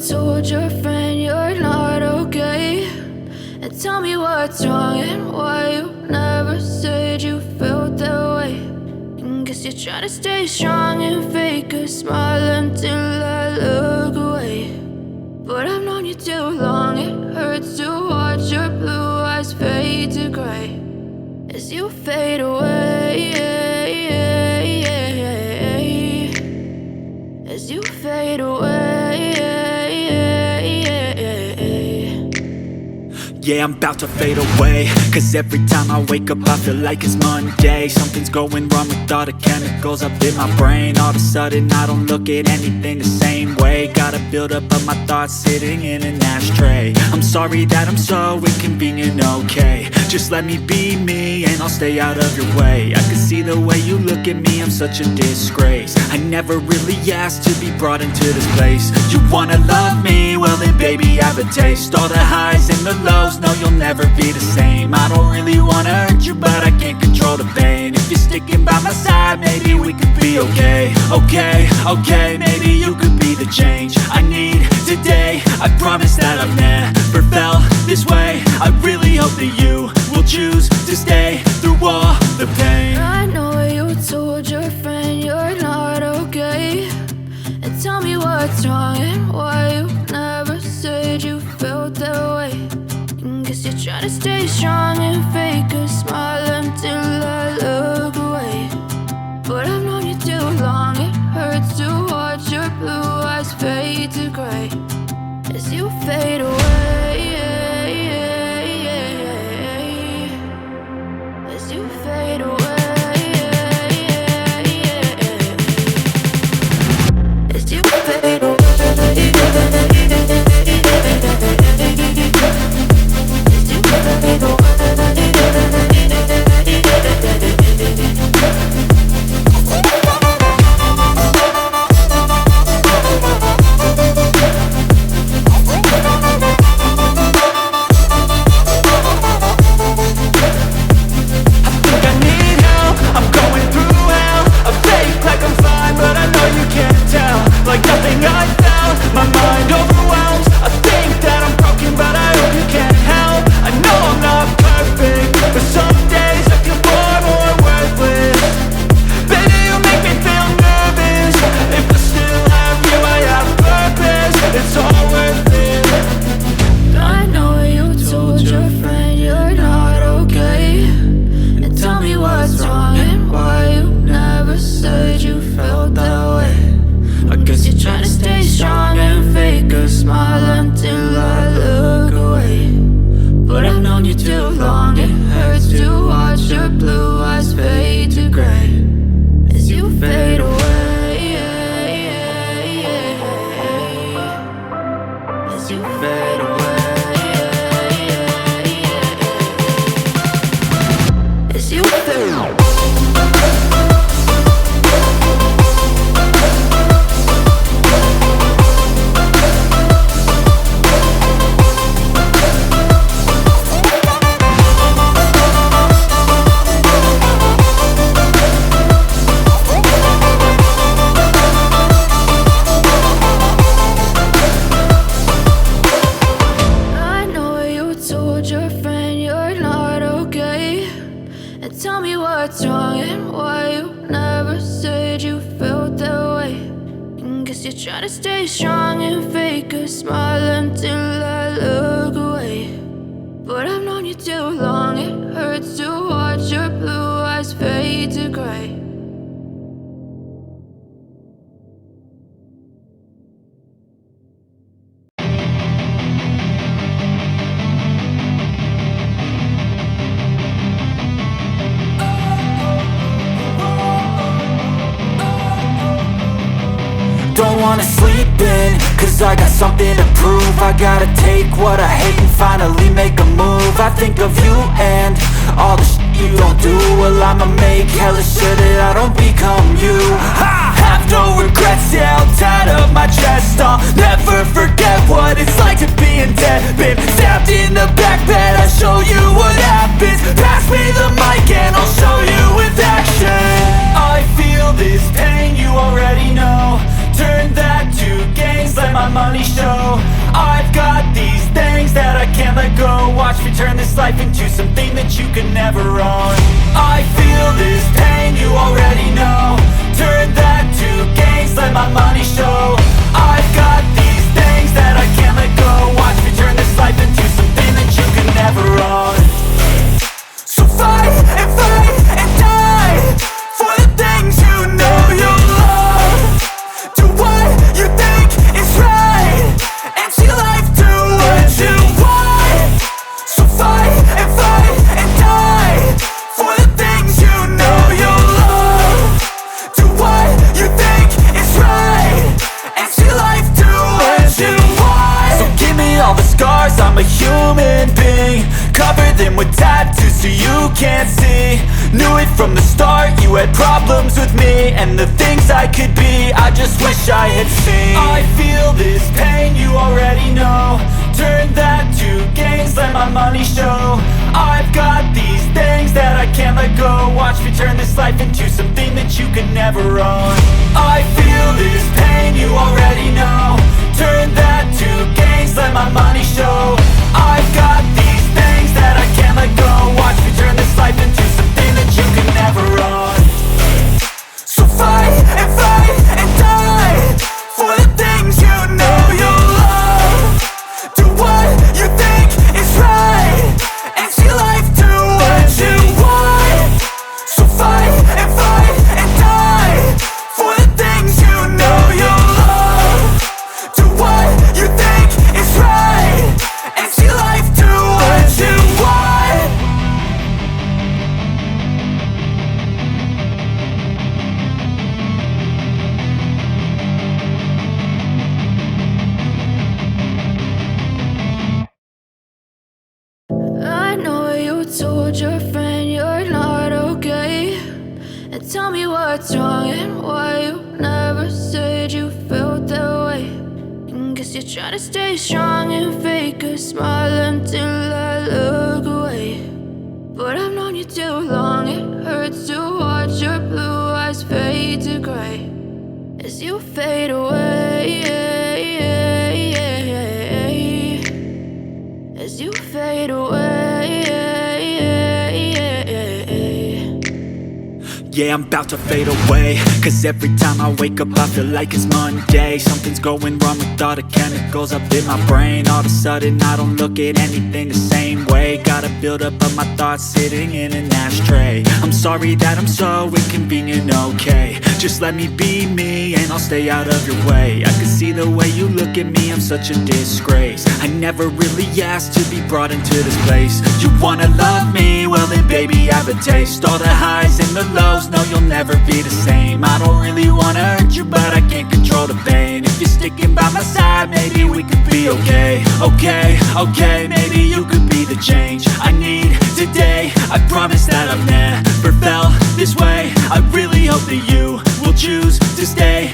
told your friend you're not okay, and tell me what's wrong and why you never said you felt that way. And guess you're trying to stay strong and fake a smile until I look away. But I've known you too long, it hurts to watch your blue eyes fade to gray as you fade away, as you fade away. Yeah, I'm about to fade away, cause every time I wake up I feel like it's Monday. Something's going wrong with all the chemicals up in my brain. All of a sudden I don't look at anything the same way. Gotta build up of my thoughts sitting in an ashtray. I'm sorry that I'm so inconvenient, okay. Just let me be me and I'll stay out of your way. I can see the way you look at me, I'm such a disgrace. I never really asked to be brought into this place. You wanna love me? Well then baby I have a taste. All the highs and the lows, no you'll never be the same. I don't really wanna hurt you but I can't control the pain. If you're sticking by my side maybe we could be okay. Okay, maybe you could be the change I need today. I promise that I've never felt this way. I really hope that you will choose to stay through all the pain. I know you told your friend you're not okay, and tell me what's wrong and why you never said you felt that way. And guess you're trying to stay strong and fake a smile until I look away. But I've known you too long, it hurts to watch your blue eyes fade to gray as you fade away, as you fade away, as you fade away. Try to stay strong and fake a smile until I look away. But I've known you too long, it hurts to watch your blue eyes fade to gray. Don't wanna sleep in, cause I got something to prove. I gotta take what I hate and finally make a move. I think of you and all the shit you don't do. Well I'ma make hella sure that I don't become you. I have no regrets, yeah, I'll tie up my chest. I'll never forget what it's like to be in debt. Been stabbed in the back bed, I'll show you what happens. Pass me the mic and I'll show you with action. I feel this pain, you already know. Turn that to gains, let my money show. never own. I feel this pain, you already know. Turn that to gains, let my money show. I've got these things that I can't let go. Watch me turn this life into something that you can never own. So fight and die for the things you know you love. Do what you think is right and see life do what you want. So fight and die for the things you know you love. Do what you think is right and see life do what you want. So give me all the scars, I'm a human being. Cover them with tattoos so you can't see. Knew it from the start, you had problems with me and the things I could be, I just wish I had seen. I feel this pain, you already know. Turn that to gains, let my money show. I've got these things that I can't let go. Watch me turn this life into something that you can never own. I feel this pain, you already know. Turn that to gains, let my money show. I've got these things that I can't let go. Watch me turn this life into something that you can never own. So fight and die for the things you know you love. Do what you think is right and see life do what you want. So fight and die for the things you know you love. Do what you think is right and see life do what you want. I know you told your friend you're not okay, and tell me what's wrong and why you never said you felt that way. And guess you're trying to stay strong and fake a smile until I look away. But I've known you too long, it hurts to watch your blue eyes fade to gray as you fade away, as you fade away. Yeah, I'm about to fade away, cause every time I wake up I feel like it's Monday. Something's going wrong with all the chemicals up in my brain. All of a sudden I don't look at anything the same way. Gotta build up of my thoughts sitting in an ashtray. I'm sorry that I'm so inconvenient, okay. Just let me be me and I'll stay out of your way. I can see the way you look at me, I'm such a disgrace. I never really asked to be brought into this place. You wanna love me? Well then baby I have a taste. All the highs and the lows, no you'll never be the same. I don't really wanna hurt you but I can't control the pain. If you're sticking by my side maybe we could be okay. Okay, maybe you could be the change I need today. I promise that I've never felt this way. I really hope that you will choose to stay.